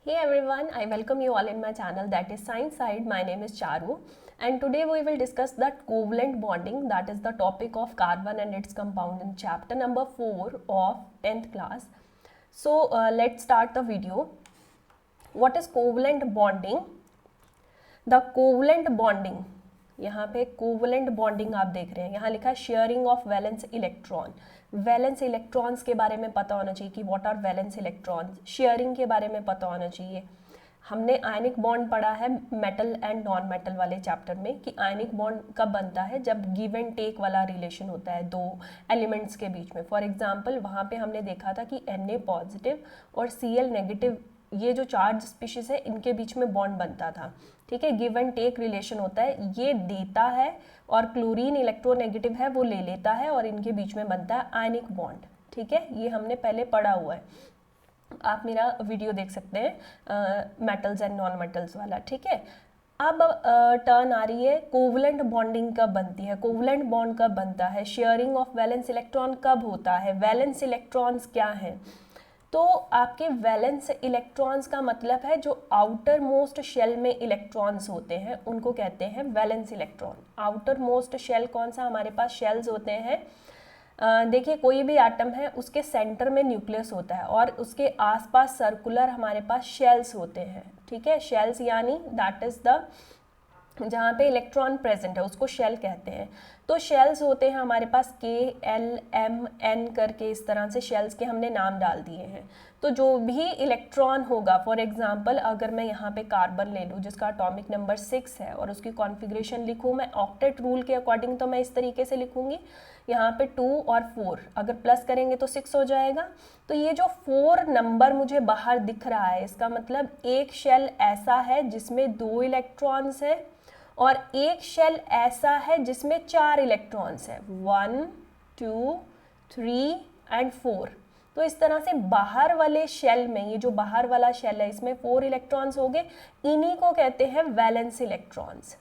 Hey everyone, I welcome you all in my channel that is Science Side. My name is Charu and today we will discuss that covalent bonding, that is the topic of carbon and its compound in chapter number 4 of 10th class. So let's start the video. What is covalent bonding? The covalent bonding, यहाँ पे covalent bonding आप देख रहे हैं, यहाँ लिखा है sharing of valence electron. Valence electrons के बारे में पता होना चाहिए कि what are valence electrons. Sharing के बारे में पता होना चाहिए। हमने आयनिक बॉन्ड पढ़ा है मेटल एंड नॉन मेटल वाले चैप्टर में कि आयनिक बॉन्ड कब बनता है, जब गिव एंड टेक वाला रिलेशन होता है दो एलिमेंट्स के बीच में। फॉर एग्जाम्पल वहाँ पे हमने देखा था कि Na पॉजिटिव और Cl नेगेटिव, ये जो चार्ज स्पीशीज है इनके बीच में बॉन्ड बनता था। ठीक है, गिव एंड टेक रिलेशन होता है, ये देता है और क्लोरीन इलेक्ट्रोनेगेटिव है वो ले लेता है और इनके बीच में बनता है आयनिक बॉन्ड। ठीक है, ये हमने पहले पढ़ा हुआ है, आप मेरा वीडियो देख सकते हैं मेटल्स एंड नॉन मेटल्स वाला। ठीक है, अब टर्न आ रही है कोवलेंट बॉन्डिंग कब बनती है, कोवलेंट बॉन्ड कब बनता है, शेयरिंग ऑफ वैलेंस इलेक्ट्रॉन कब होता है, वैलेंस इलेक्ट्रॉन्स क्या हैं। तो आपके वैलेंस इलेक्ट्रॉन्स का मतलब है जो आउटर मोस्ट शेल में इलेक्ट्रॉन्स होते हैं उनको कहते हैं valence electron. Outer most shell कौन सा, हमारे पास शेल्स होते हैं। देखिए कोई भी एटम है उसके सेंटर में न्यूक्लियस होता है और उसके आसपास सर्कुलर हमारे पास शेल्स होते हैं। ठीक है, शेल्स यानी दैट इज द जहाँ पे इलेक्ट्रॉन प्रेजेंट है उसको शेल कहते हैं। तो शेल्स होते हैं हमारे पास K, L, M, N करके, इस तरह से शेल्स के हमने नाम डाल दिए हैं। तो जो भी इलेक्ट्रॉन होगा, फॉर एग्जांपल अगर मैं यहाँ पे कार्बन ले लूँ जिसका एटॉमिक नंबर 6 है और उसकी कॉन्फ़िगरेशन लिखूँ मैं ऑक्टेट रूल के अकॉर्डिंग, तो मैं इस तरीके से लिखूँगी, यहाँ पे 2 और 4 अगर प्लस करेंगे तो 6 हो जाएगा। तो ये जो 4 नंबर मुझे बाहर दिख रहा है इसका मतलब एक शेल ऐसा है जिसमें 2 इलेक्ट्रॉन्स है और एक शेल ऐसा है जिसमें 4 इलेक्ट्रॉन्स है, 1, 2, 3 एंड 4। तो इस तरह से बाहर वाले शेल में, ये जो बाहर वाला शेल है इसमें 4 इलेक्ट्रॉन्स हो गए, इन्हीं को कहते हैं वैलेंस इलेक्ट्रॉन्स।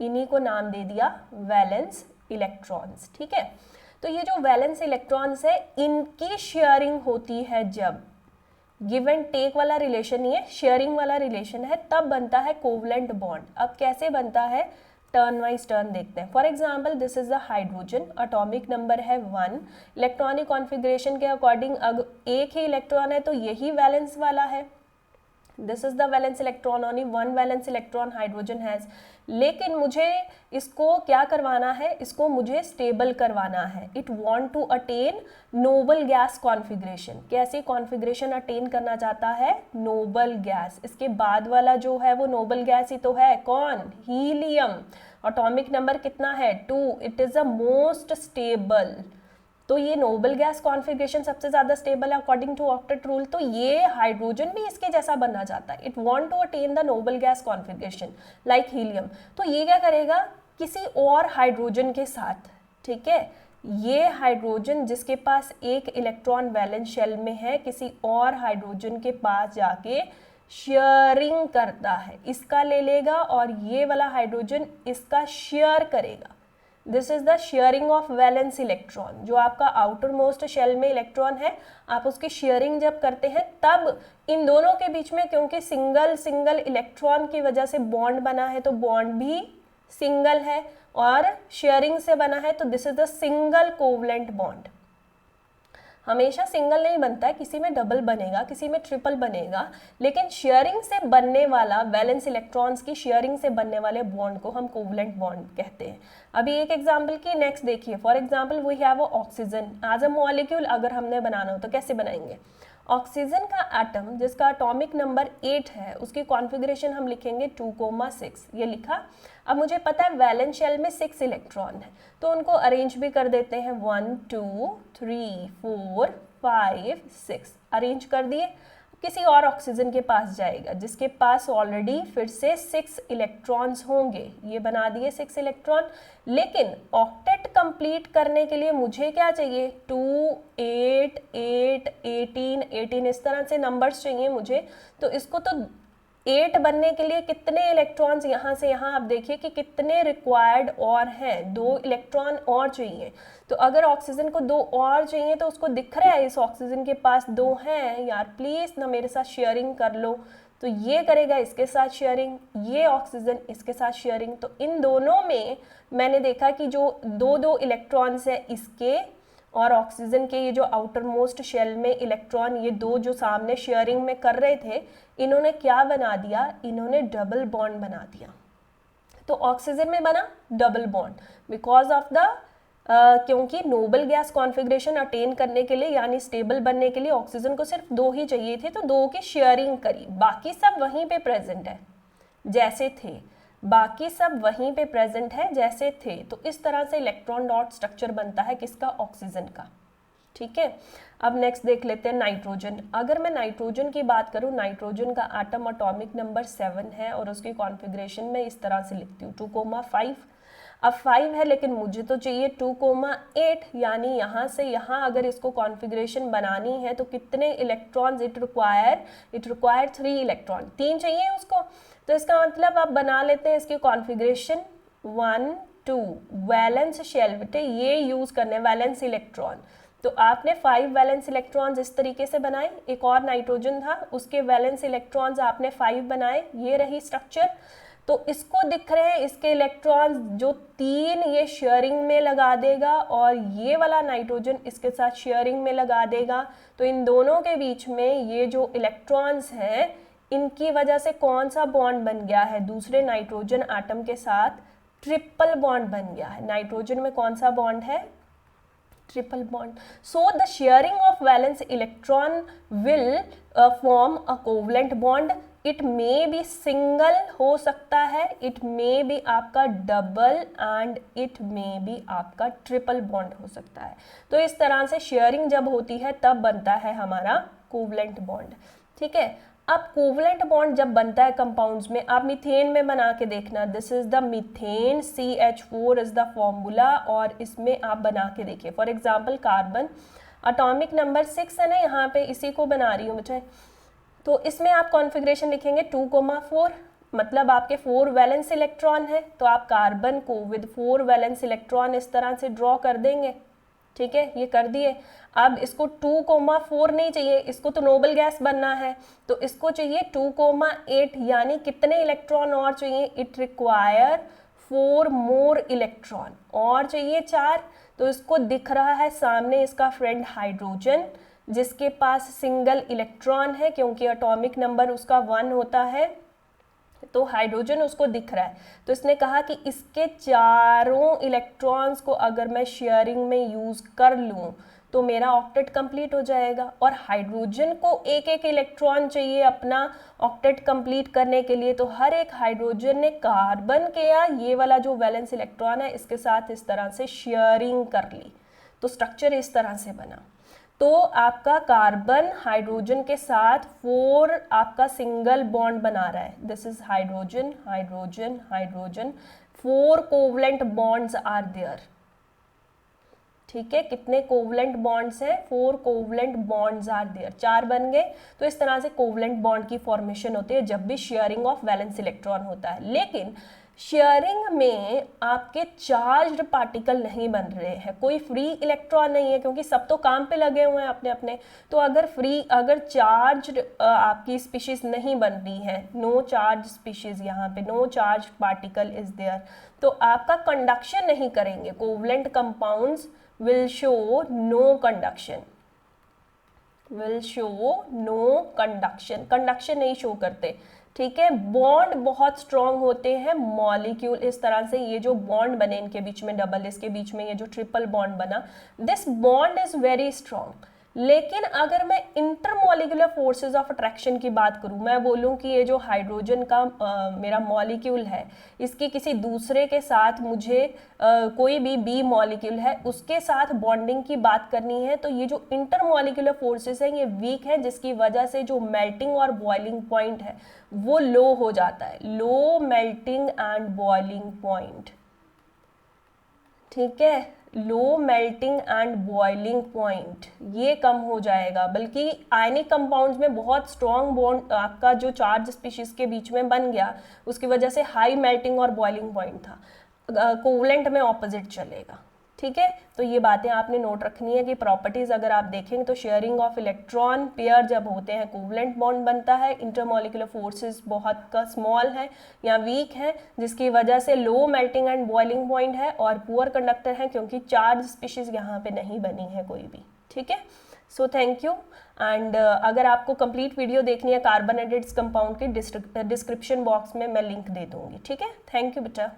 इन्हीं को नाम दे दिया वैलेंस इलेक्ट्रॉन्स। ठीक है, तो ये जो वैलेंस इलेक्ट्रॉन्स है इनकी शेयरिंग होती है जब गिव एंड टेक वाला रिलेशन, ये शेयरिंग वाला रिलेशन है, तब बनता है कोवलेंट बॉन्ड। अब कैसे बनता है, टर्न वाइज टर्न देखते हैं। For example this is the hydrogen, atomic number है 1, इलेक्ट्रॉनिक कॉन्फ़िगरेशन के अकॉर्डिंग अगर एक ही इलेक्ट्रॉन है तो यही वैलेंस वाला है, this is the valence electron, only 1 valence electron hydrogen has. लेकिन मुझे इसको क्या करवाना है, इसको मुझे स्टेबल करवाना है। It want to attain noble gas configuration. कैसी कॉन्फ़िगरेशन अटेन करना चाहता है, नोबल गैस। इसके बाद वाला जो है वो नोबल गैस ही तो है, कौन, हीलियम। एटॉमिक नंबर कितना है, 2, it is the most stable. तो ये नोबल गैस कॉन्फ़िगरेशन सबसे ज़्यादा स्टेबल है अकॉर्डिंग टू ऑक्टेट रूल। तो ये हाइड्रोजन भी इसके जैसा बनना चाहता है, it want to attain the noble gas configuration like helium. तो ये क्या करेगा, किसी और हाइड्रोजन के साथ, ठीक है, ये हाइड्रोजन जिसके पास एक इलेक्ट्रॉन वैलेंस शेल में है किसी और हाइड्रोजन के पास जाके शेयरिंग करता है, इसका ले लेगा और ये वाला हाइड्रोजन इसका शेयर करेगा। This is the sharing of valence electron. जो आपका आउटर मोस्ट शेल में इलेक्ट्रॉन है, आप उसकी शेयरिंग जब करते हैं तब इन दोनों के बीच में, क्योंकि सिंगल सिंगल इलेक्ट्रॉन की वजह से बॉन्ड बना है तो बॉन्ड भी सिंगल है और शेयरिंग से बना है, तो this is the single covalent bond. हमेशा सिंगल नहीं बनता है, किसी में डबल बनेगा, किसी में ट्रिपल बनेगा, लेकिन शेयरिंग से बनने वाला, वैलेंस इलेक्ट्रॉन्स की शेयरिंग से बनने वाले बॉन्ड को हम कोवलेंट बॉन्ड कहते हैं। अभी एक एग्जांपल की नेक्स्ट देखिए। For example we have oxygen as a molecule, अगर हमने बनाना हो तो कैसे बनाएंगे। ऑक्सीजन का एटम जिसका एटॉमिक नंबर 8 है उसकी कॉन्फ़िगरेशन हम लिखेंगे 2,6, ये लिखा। अब मुझे पता है वैलेंस शेल में 6 इलेक्ट्रॉन है तो उनको अरेंज भी कर देते हैं, 1, 2, 3, 4, 5, 6 अरेंज कर दिए। किसी और ऑक्सीजन के पास जाएगा जिसके पास ऑलरेडी फिर से 6 इलेक्ट्रॉन्स होंगे, ये बना दिए 6 इलेक्ट्रॉन। लेकिन ऑक्टेट कंप्लीट करने के लिए मुझे क्या चाहिए, 2, 8, 8, 18, 18 इस तरह से नंबर्स चाहिए मुझे। तो इसको तो 8 बनने के लिए कितने इलेक्ट्रॉन्स यहाँ से यहाँ, आप देखिए कि कितने रिक्वायर्ड और हैं, 2 इलेक्ट्रॉन और चाहिए। तो अगर ऑक्सीजन को 2 और चाहिए तो उसको दिख रहा है इस ऑक्सीजन के पास 2 हैं, यार प्लीज़ ना मेरे साथ शेयरिंग कर लो। तो ये करेगा इसके साथ शेयरिंग, ये ऑक्सीजन इसके साथ शेयरिंग। तो इन दोनों में मैंने देखा कि जो दो दो इलेक्ट्रॉन्स है इसके और ऑक्सीजन के, ये जो आउटर मोस्ट शेल में इलेक्ट्रॉन ये दो जो सामने शेयरिंग में कर रहे थे, इन्होंने क्या बना दिया, इन्होंने डबल बॉन्ड बना दिया। तो ऑक्सीजन में बना double bond because of the क्योंकि नोबल गैस कॉन्फ़िगरेशन अटेन करने के लिए यानी स्टेबल बनने के लिए ऑक्सीजन को सिर्फ दो ही चाहिए थे, तो दो की शेयरिंग करी, बाकी सब वहीं पे प्रेजेंट है जैसे थे, बाकी सब वहीं पे प्रेजेंट है जैसे थे। तो इस तरह से इलेक्ट्रॉन डॉट स्ट्रक्चर बनता है किसका, ऑक्सीजन का। ठीक है, अब नेक्स्ट देख लेते हैं नाइट्रोजन। अगर मैं नाइट्रोजन की बात करूं, नाइट्रोजन का एटम एटॉमिक नंबर 7 है और उसकी कॉन्फ़िगरेशन में इस तरह से लिखती हूँ 2,5। अब 5 है लेकिन मुझे तो चाहिए 2,8, यानी यहाँ से यहाँ अगर इसको कॉन्फ़िगरेशन बनानी है तो कितने इलेक्ट्रॉन्स इट रिक्वायर 3 इलेक्ट्रॉन, 3 चाहिए उसको। तो इसका मतलब आप बना लेते हैं इसकी कॉन्फ़िगरेशन 1 2 वैलेंस शेल, बेटे ये यूज़ करने वैलेंस इलेक्ट्रॉन। तो आपने 5 वैलेंस इलेक्ट्रॉन्स इस तरीके से बनाए, एक और नाइट्रोजन था उसके वैलेंस इलेक्ट्रॉन्स आपने 5 बनाए, ये रही स्ट्रक्चर। तो इसको दिख रहे हैं इसके इलेक्ट्रॉन्स जो 3 ये शेयरिंग में लगा देगा और ये वाला नाइट्रोजन इसके साथ शेयरिंग में लगा देगा। तो इन दोनों के बीच में ये जो इलेक्ट्रॉन्स हैं इनकी वजह से कौन सा बॉन्ड बन गया है, दूसरे नाइट्रोजन एटम के साथ ट्रिपल बॉन्ड बन गया है। नाइट्रोजन में कौन सा बॉन्ड है, triple bond. So the sharing of valence electron will form a covalent bond. It may be single हो सकता है, इट मे बी आपका double and it may be आपका ट्रिपल बॉन्ड हो सकता है। तो इस तरह से शेयरिंग जब होती है तब बनता है हमारा कोवलेंट बॉन्ड। ठीक है, अब कोवलेंट बॉन्ड जब बनता है कंपाउंड्स में, आप मीथेन में बना के देखना, this is the methane, CH4 is the formula, और इसमें आप बना के देखिए। For example carbon atomic number 6 है ना, यहाँ पे इसी को बना रही हूँ मुझे। तो इसमें आप कॉन्फ़िगरेशन लिखेंगे 2,4, मतलब आपके 4 वैलेंस इलेक्ट्रॉन है, तो आप कार्बन को विद 4 वैलेंस इलेक्ट्रॉन इस तरह से ड्रॉ कर देंगे। ठीक है, ये कर दिए। अब इसको 2,4 नहीं चाहिए, इसको तो नोबल गैस बनना है, तो इसको चाहिए 2,8, यानी कितने इलेक्ट्रॉन और चाहिए, इट रिक्वायर 4 मोर इलेक्ट्रॉन, और चाहिए 4। तो इसको दिख रहा है सामने इसका फ्रेंड हाइड्रोजन, जिसके पास सिंगल इलेक्ट्रॉन है क्योंकि एटॉमिक नंबर उसका 1 होता है, तो हाइड्रोजन उसको दिख रहा है। तो इसने कहा कि इसके चारों इलेक्ट्रॉन्स को अगर मैं शेयरिंग में यूज़ कर लूँ तो मेरा ऑक्टेट कंप्लीट हो जाएगा। और हाइड्रोजन को एक एक इलेक्ट्रॉन चाहिए अपना ऑक्टेट कंप्लीट करने के लिए, तो हर एक हाइड्रोजन ने कार्बन के या ये वाला जो वैलेंस इलेक्ट्रॉन है इसके साथ इस तरह से शेयरिंग कर ली, तो स्ट्रक्चर इस तरह से बना। तो आपका कार्बन हाइड्रोजन के साथ 4 आपका सिंगल बॉन्ड बना रहा है, this is hydrogen hydrogen hydrogen, 4 covalent bonds are there. ठीक है, कितने कोवलेंट बॉन्ड्स हैं, 4 कोवलेंट बॉन्ड्स आर देयर, 4 बन गए। तो इस तरह से कोवलेंट बॉन्ड की फॉर्मेशन होती है जब भी शेयरिंग ऑफ वैलेंस इलेक्ट्रॉन होता है। लेकिन शेयरिंग में आपके चार्ज्ड पार्टिकल नहीं बन रहे हैं, कोई फ्री इलेक्ट्रॉन नहीं है क्योंकि सब तो काम पे लगे हुए हैं अपने अपने। तो अगर चार्ज्ड आपकी स्पीशीज नहीं बन रही है, नो चार्ज स्पीशीज, यहाँ पे no charge particle is there, तो आपका कंडक्शन नहीं करेंगे। Covalent compounds will show no conduction, will show no conduction, conduction नहीं शो करते। ठीक है, बॉन्ड बहुत स्ट्रॉन्ग होते हैं, मॉलिक्यूल इस तरह से, ये जो बॉन्ड बने इनके बीच में डबल, इसके बीच में ये जो ट्रिपल बॉन्ड बना, this bond is very strong. लेकिन अगर मैं इंटरमॉलिक्यूलर फोर्सेस ऑफ अट्रैक्शन की बात करूं, मैं बोलूं कि ये जो हाइड्रोजन का मेरा मॉलिक्यूल है, इसकी किसी दूसरे के साथ मुझे कोई भी बी मॉलिक्यूल है उसके साथ बॉन्डिंग की बात करनी है, तो ये जो इंटरमॉलिक्यूलर फोर्सेस हैं ये वीक है, जिसकी वजह से जो मेल्टिंग और बॉइलिंग पॉइंट है वो लो हो जाता है, low melting and boiling point. ठीक है, low melting and boiling point ये कम हो जाएगा, बल्कि आयनिक कंपाउंड्स में बहुत स्ट्रॉन्ग बॉन्ड आपका जो चार्ज स्पीशीज के बीच में बन गया, उसकी वजह से हाई मेल्टिंग और बॉइलिंग पॉइंट था। कोवलेंट में ऑपोजिट चलेगा। ठीक है, तो ये बातें आपने नोट रखनी है कि प्रॉपर्टीज़ अगर आप देखेंगे तो शेयरिंग ऑफ इलेक्ट्रॉन पेयर जब होते हैं कोवलेंट बॉन्ड बनता है, इंटरमॉलिक्यूलर फोर्सेस बहुत का स्मॉल है या वीक है, जिसकी वजह से low melting and boiling point है और पुअर कंडक्टर है क्योंकि चार्ज स्पीशीज यहाँ पे नहीं बनी है कोई भी। ठीक है, सो थैंक यू। एंड अगर आपको कंप्लीट वीडियो देखनी है कार्बन एंड इट्स कंपाउंड की डिस्क्रिप्शन बॉक्स में मैं लिंक दे दूँगी। ठीक है, थैंक यू बेटा।